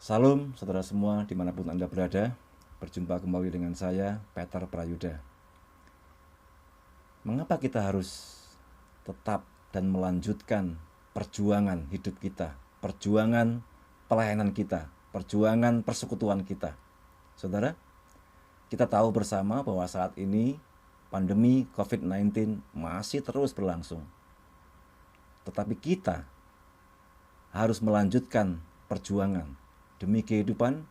Salam saudara semua dimanapun Anda berada. Berjumpa kembali dengan saya, Peter Prayuda. Mengapa kita harus tetap dan melanjutkan perjuangan hidup kita, perjuangan pelayanan kita, perjuangan persekutuan kita? Saudara, kita tahu bersama bahwa saat ini pandemi COVID-19 masih terus berlangsung. Tetapi kita harus melanjutkan perjuangan demi kehidupan,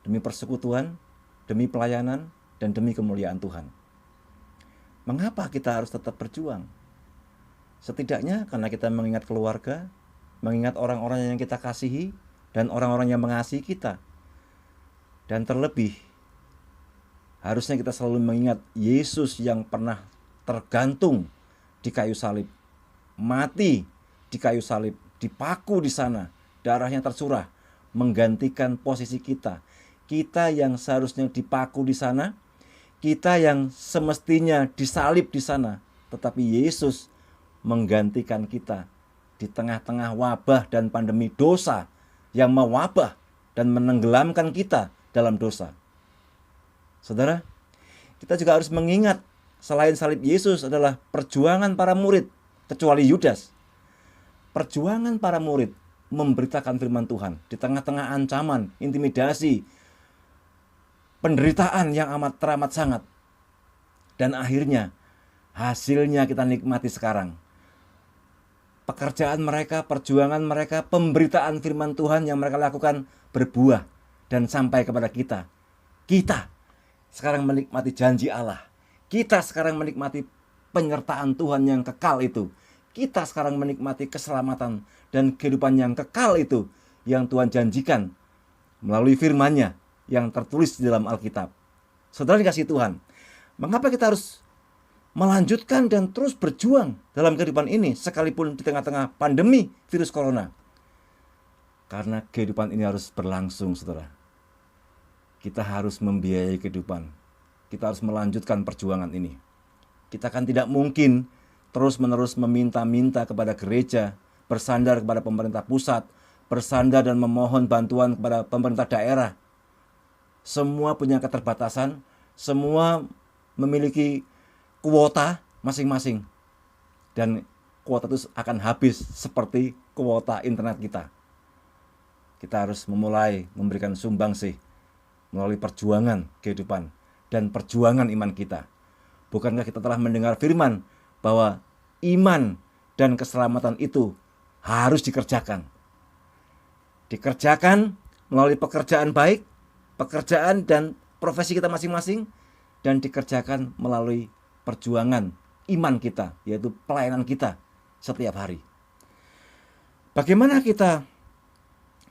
demi persekutuan, demi pelayanan, dan demi kemuliaan Tuhan. Mengapa kita harus tetap berjuang? Setidaknya karena kita mengingat keluarga, mengingat orang-orang yang kita kasihi, dan orang-orang yang mengasihi kita. Dan terlebih, harusnya kita selalu mengingat Yesus yang pernah tergantung di kayu salib, mati di kayu salib, dipaku di sana, darahnya tercurah, menggantikan posisi kita. Kita yang seharusnya dipaku di sana, kita yang semestinya disalib di sana, tetapi Yesus menggantikan kita di tengah-tengah wabah dan pandemi dosa yang mewabah dan menenggelamkan kita dalam dosa. Saudara, kita juga harus mengingat selain salib Yesus adalah perjuangan para murid, kecuali Yudas. Perjuangan para murid memberitakan firman Tuhan di tengah-tengah ancaman, intimidasi, penderitaan yang teramat sangat. Dan akhirnya hasilnya kita nikmati sekarang. Pekerjaan mereka, perjuangan mereka, pemberitaan firman Tuhan yang mereka lakukan berbuah dan sampai kepada kita. Kita sekarang menikmati janji Allah. Kita sekarang menikmati penyertaan Tuhan yang kekal itu. Kita sekarang menikmati keselamatan dan kehidupan yang kekal itu yang Tuhan janjikan melalui firman-Nya yang tertulis di dalam Alkitab. Saudara dikasihi Tuhan, mengapa kita harus melanjutkan dan terus berjuang dalam kehidupan ini sekalipun di tengah-tengah pandemi virus corona? Karena kehidupan ini harus berlangsung, saudara. Kita harus membiayai kehidupan. Kita harus melanjutkan perjuangan ini. Kita kan tidak mungkin terus-menerus meminta-minta kepada gereja, bersandar kepada pemerintah pusat, bersandar dan memohon bantuan kepada pemerintah daerah. Semua punya keterbatasan, semua memiliki kuota masing-masing. Dan kuota itu akan habis seperti kuota internet kita. Kita harus memulai memberikan sumbangsih melalui perjuangan kehidupan dan perjuangan iman kita. Bukankah kita telah mendengar firman bahwa iman dan keselamatan itu harus dikerjakan. Dikerjakan melalui pekerjaan baik, pekerjaan dan profesi kita masing-masing, dan dikerjakan melalui perjuangan iman kita, yaitu pelayanan kita setiap hari. Bagaimana kita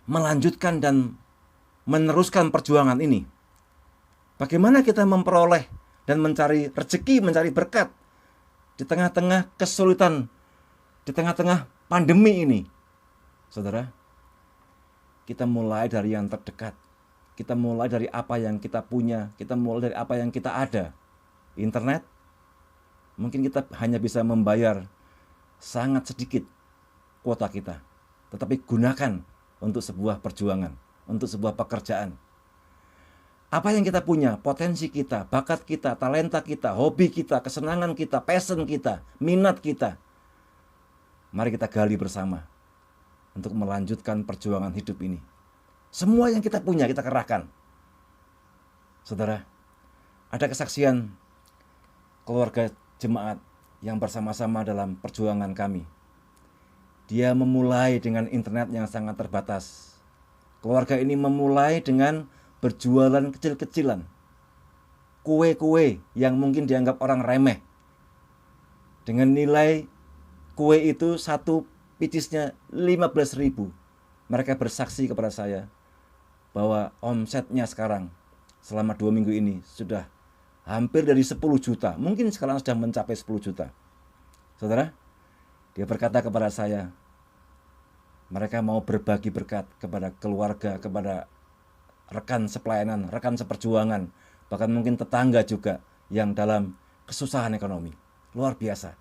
melanjutkan dan meneruskan perjuangan ini? Bagaimana kita memperoleh dan mencari rezeki, mencari berkat di tengah-tengah kesulitan, di tengah-tengah pandemi ini? Saudara, kita mulai dari yang terdekat. Kita mulai dari apa yang kita punya, kita mulai dari apa yang kita ada. Internet, mungkin kita hanya bisa membayar sangat sedikit kuota kita, tetapi gunakan untuk sebuah perjuangan, untuk sebuah pekerjaan. Apa yang kita punya, potensi kita, bakat kita, talenta kita, hobi kita, kesenangan kita, passion kita, minat kita, mari kita gali bersama untuk melanjutkan perjuangan hidup ini. Semua yang kita punya kita kerahkan. Saudara, ada kesaksian keluarga jemaat yang bersama-sama dalam perjuangan kami. Dia memulai dengan internet yang sangat terbatas. Keluarga ini memulai dengan berjualan kecil-kecilan, kue-kue yang mungkin dianggap orang remeh. Dengan nilai kue itu satu picisnya 15.000. Mereka bersaksi kepada saya bahwa omsetnya sekarang selama 2 minggu ini sudah hampir dari 10 juta. Mungkin sekarang sudah mencapai 10 juta. Saudara, dia berkata kepada saya, mereka mau berbagi berkat kepada keluarga, kepada rekan sepelayanan, rekan seperjuangan, bahkan mungkin tetangga juga yang dalam kesusahan ekonomi. Luar biasa.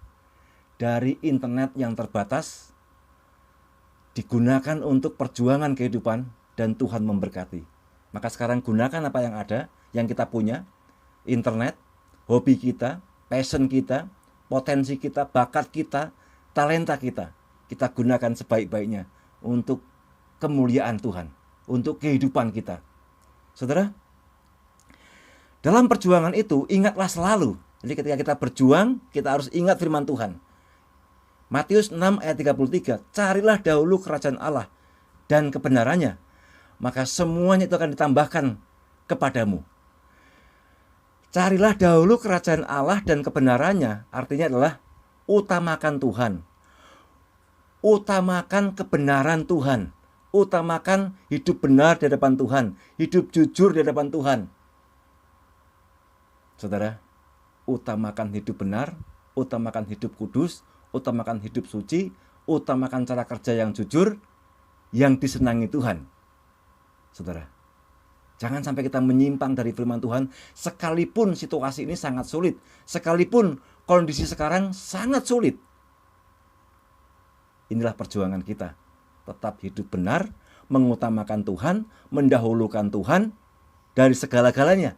Dari internet yang terbatas digunakan untuk perjuangan kehidupan, dan Tuhan memberkati. Maka sekarang gunakan apa yang ada, yang kita punya, internet, hobi kita, passion kita, potensi kita, bakat kita, talenta kita. Kita gunakan sebaik-baiknya untuk kemuliaan Tuhan, untuk kehidupan kita. Saudara, dalam perjuangan itu ingatlah selalu. Jadi ketika kita berjuang, kita harus ingat firman Tuhan. Matius 6 ayat 33, carilah dahulu kerajaan Allah dan kebenarannya, maka semuanya itu akan ditambahkan kepadamu. Carilah dahulu kerajaan Allah dan kebenarannya, artinya adalah utamakan Tuhan. Utamakan kebenaran Tuhan. Utamakan hidup benar di hadapan Tuhan, hidup jujur di hadapan Tuhan. Saudara, utamakan hidup benar, utamakan hidup kudus, utamakan hidup suci, utamakan cara kerja yang jujur, yang disenangi Tuhan. Saudara, jangan sampai kita menyimpang dari firman Tuhan, sekalipun situasi ini sangat sulit, sekalipun kondisi sekarang sangat sulit. Inilah perjuangan kita, tetap hidup benar, mengutamakan Tuhan, mendahulukan Tuhan dari segala-galanya.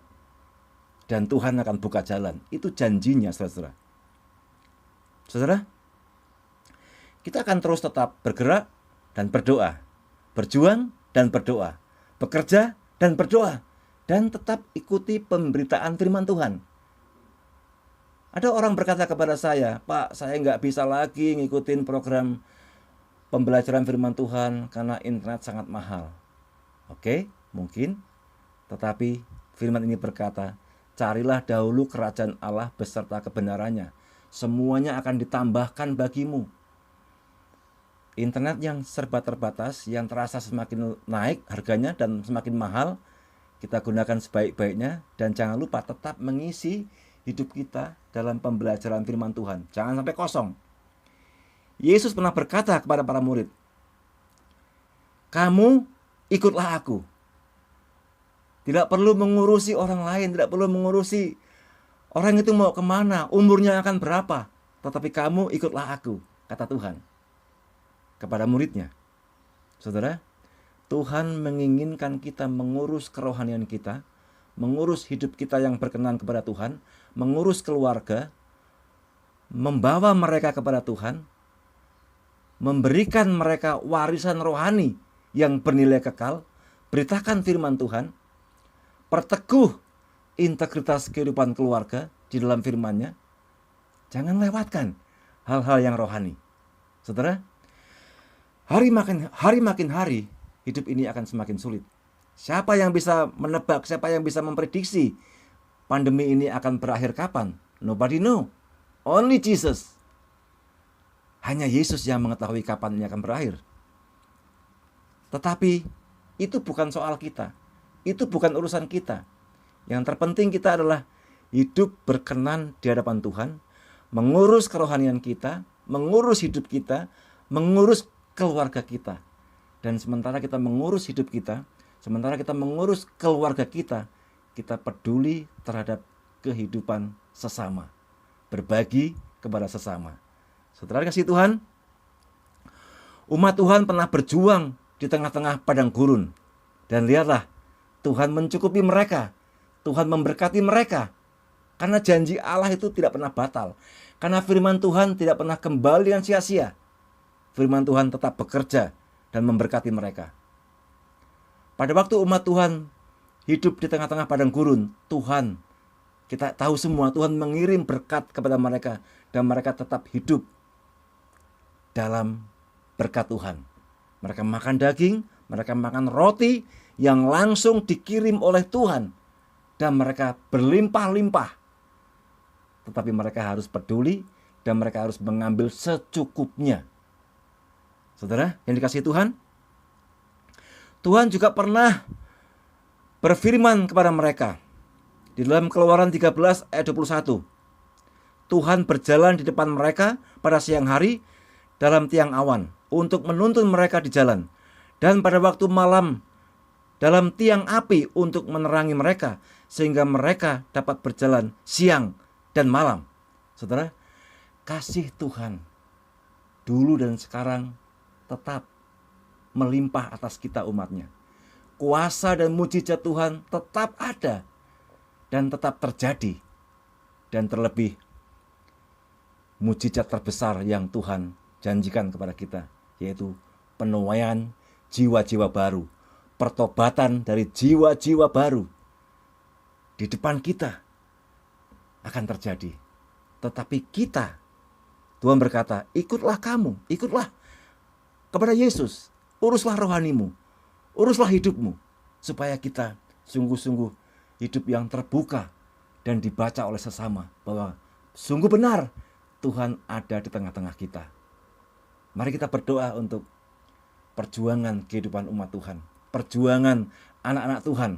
Dan Tuhan akan buka jalan. Itu janjinya, saudara. Saudara, kita akan terus tetap bergerak dan berdoa, berjuang dan berdoa, bekerja dan berdoa, dan tetap ikuti pemberitaan firman Tuhan. Ada orang berkata kepada saya, Pak, saya nggak bisa lagi ngikutin program pembelajaran firman Tuhan karena internet sangat mahal. Oke, mungkin. Tetapi firman ini berkata, carilah dahulu kerajaan Allah beserta kebenarannya. Semuanya akan ditambahkan bagimu. Internet yang serba terbatas, yang terasa semakin naik harganya dan semakin mahal, kita gunakan sebaik-baiknya. Dan jangan lupa tetap mengisi hidup kita dalam pembelajaran firman Tuhan. Jangan sampai kosong. Yesus pernah berkata kepada para murid, kamu ikutlah aku. Tidak perlu mengurusi orang lain, tidak perlu mengurusi orang itu mau kemana, umurnya akan berapa. Tetapi kamu ikutlah aku, kata Tuhan kepada muridnya. Saudara, Tuhan menginginkan kita mengurus kerohanian kita, mengurus hidup kita yang berkenan kepada Tuhan, mengurus keluarga, membawa mereka kepada Tuhan, memberikan mereka warisan rohani yang bernilai kekal, beritakan firman Tuhan, perteguh integritas kehidupan keluarga di dalam firman-Nya. Jangan lewatkan hal-hal yang rohani. Saudara, hari makin hari hidup ini akan semakin sulit. Siapa yang bisa menebak, siapa yang bisa memprediksi pandemi ini akan berakhir kapan? Nobody know. Only Jesus. Hanya Yesus yang mengetahui kapan ini akan berakhir. Tetapi itu bukan soal kita. Itu bukan urusan kita. Yang terpenting kita adalah hidup berkenan di hadapan Tuhan, mengurus kerohanian kita, mengurus hidup kita, mengurus keluarga kita. Dan sementara kita mengurus hidup kita, sementara kita mengurus keluarga kita, kita peduli terhadap kehidupan sesama, berbagi kepada sesama. Saudara kasih Tuhan, umat Tuhan pernah berjuang di tengah-tengah padang gurun. Dan lihatlah, Tuhan mencukupi mereka, Tuhan memberkati mereka. Karena janji Allah itu tidak pernah batal. Karena firman Tuhan tidak pernah kembali dengan sia-sia. Firman Tuhan tetap bekerja dan memberkati mereka. Pada waktu umat Tuhan hidup di tengah-tengah padang gurun, Tuhan, kita tahu semua, Tuhan mengirim berkat kepada mereka. Dan mereka tetap hidup dalam berkat Tuhan. Mereka makan daging, mereka makan roti yang langsung dikirim oleh Tuhan. Dan mereka berlimpah-limpah. Tetapi mereka harus peduli dan mereka harus mengambil secukupnya. Saudara yang dikasihi Tuhan, Tuhan juga pernah berfirman kepada mereka di dalam Keluaran 13 ayat 21. Tuhan berjalan di depan mereka pada siang hari dalam tiang awan untuk menuntun mereka di jalan, dan pada waktu malam dalam tiang api untuk menerangi mereka, sehingga mereka dapat berjalan siang dan malam. Saudara, kasih Tuhan dulu dan sekarang tetap melimpah atas kita umatnya. kuasa dan mujizat Tuhan tetap ada dan tetap terjadi. Dan terlebih, mujizat terbesar yang Tuhan janjikan kepada kita, yaitu penuaian jiwa-jiwa baru, pertobatan dari jiwa-jiwa baru di depan kita akan terjadi. Tetapi kita, Tuhan berkata, ikutlah kamu, ikutlah kepada Yesus, uruslah rohanimu, uruslah hidupmu, supaya kita sungguh-sungguh hidup yang terbuka dan dibaca oleh sesama bahwa sungguh benar Tuhan ada di tengah-tengah kita. Mari kita berdoa untuk perjuangan kehidupan umat Tuhan, perjuangan anak-anak Tuhan,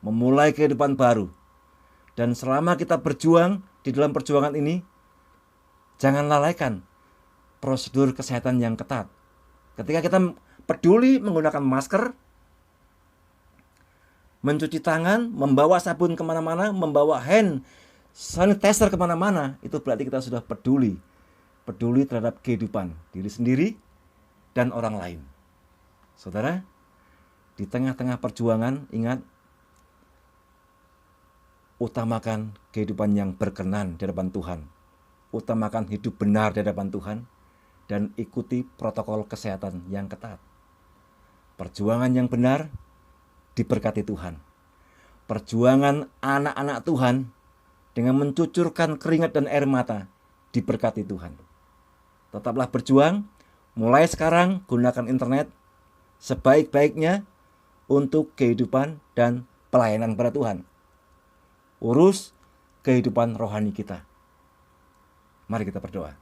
memulai kehidupan baru. Dan selama kita berjuang di dalam perjuangan ini, jangan lalaikan prosedur kesehatan yang ketat. Ketika kita peduli menggunakan masker, mencuci tangan, membawa sabun kemana-mana, membawa hand sanitizer kemana-mana, itu berarti kita sudah peduli terhadap kehidupan diri sendiri dan orang lain. Saudara, di tengah-tengah perjuangan, ingat, utamakan kehidupan yang berkenan di hadapan Tuhan, utamakan hidup benar di hadapan Tuhan, dan ikuti protokol kesehatan yang ketat. Perjuangan yang benar diberkati Tuhan. Perjuangan anak-anak Tuhan dengan mencucurkan keringat dan air mata diberkati Tuhan. Tetaplah berjuang. Mulai sekarang gunakan internet sebaik-baiknya untuk kehidupan dan pelayanan pada Tuhan. Urus kehidupan rohani kita. Mari kita berdoa.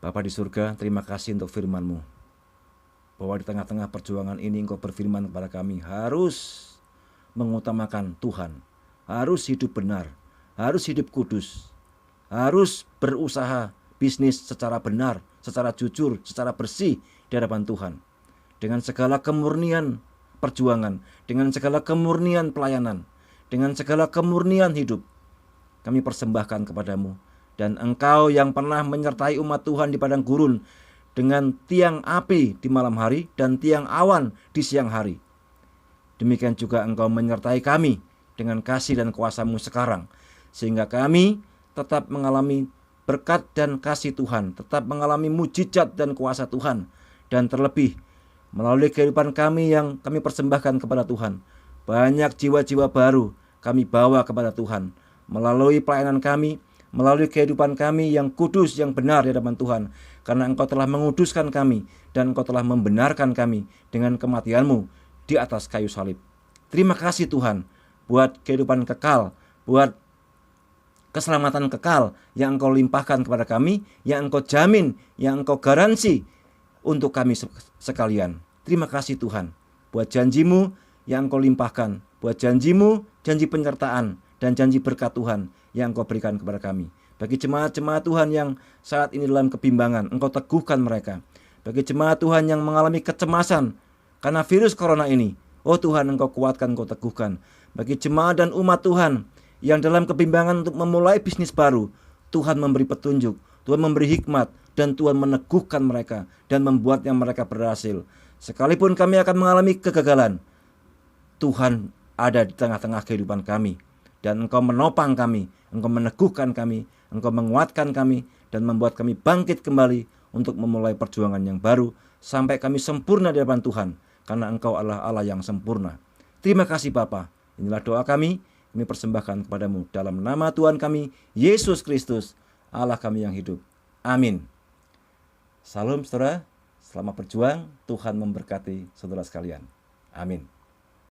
Bapa di surga, terima kasih untuk firman-Mu, bahwa di tengah-tengah perjuangan ini Engkau berfirman kepada kami harus mengutamakan Tuhan, harus hidup benar, harus hidup kudus, harus berusaha bisnis secara benar, secara jujur, secara bersih di hadapan Tuhan. Dengan segala kemurnian perjuangan, dengan segala kemurnian pelayanan, dengan segala kemurnian hidup, kami persembahkan kepadamu. Dan Engkau yang pernah menyertai umat Tuhan di padang gurun dengan tiang api di malam hari dan tiang awan di siang hari, demikian juga Engkau menyertai kami dengan kasih dan kuasa-Mu sekarang, sehingga kami tetap mengalami berkat dan kasih Tuhan, tetap mengalami mujizat dan kuasa Tuhan, dan terlebih melalui kehidupan kami yang kami persembahkan kepada Tuhan, banyak jiwa-jiwa baru kami bawa kepada Tuhan melalui pelayanan kami, melalui kehidupan kami yang kudus, yang benar di hadapan Tuhan. Karena Engkau telah menguduskan kami dan Engkau telah membenarkan kami dengan kematian-Mu di atas kayu salib. Terima kasih Tuhan buat kehidupan kekal, buat keselamatan kekal yang Engkau limpahkan kepada kami, yang Engkau jamin, yang Engkau garansi untuk kami sekalian. Terima kasih Tuhan buat janji-Mu yang Engkau limpahkan, buat janji-Mu, janji penyertaan dan janji berkat Tuhan yang Engkau berikan kepada kami. Bagi jemaat-jemaat Tuhan yang saat ini dalam kebimbangan, Engkau teguhkan mereka. Bagi jemaat Tuhan yang mengalami kecemasan karena virus corona ini, oh Tuhan, Engkau kuatkan, Engkau teguhkan. Bagi jemaat dan umat Tuhan yang dalam kebimbangan untuk memulai bisnis baru, Tuhan memberi petunjuk, Tuhan memberi hikmat, dan Tuhan meneguhkan mereka dan membuatnya mereka berhasil. Sekalipun kami akan mengalami kegagalan, Tuhan ada di tengah-tengah kehidupan kami. Dan Engkau menopang kami, Engkau meneguhkan kami, Engkau menguatkan kami, dan membuat kami bangkit kembali untuk memulai perjuangan yang baru, sampai kami sempurna di hadapan Tuhan, karena Engkau adalah Allah yang sempurna. Terima kasih Bapa. Inilah doa kami persembahkan kepadamu dalam nama Tuhan kami, Yesus Kristus, Allah kami yang hidup. Amin. Salam saudara, selamat berjuang, Tuhan memberkati saudara sekalian. Amin.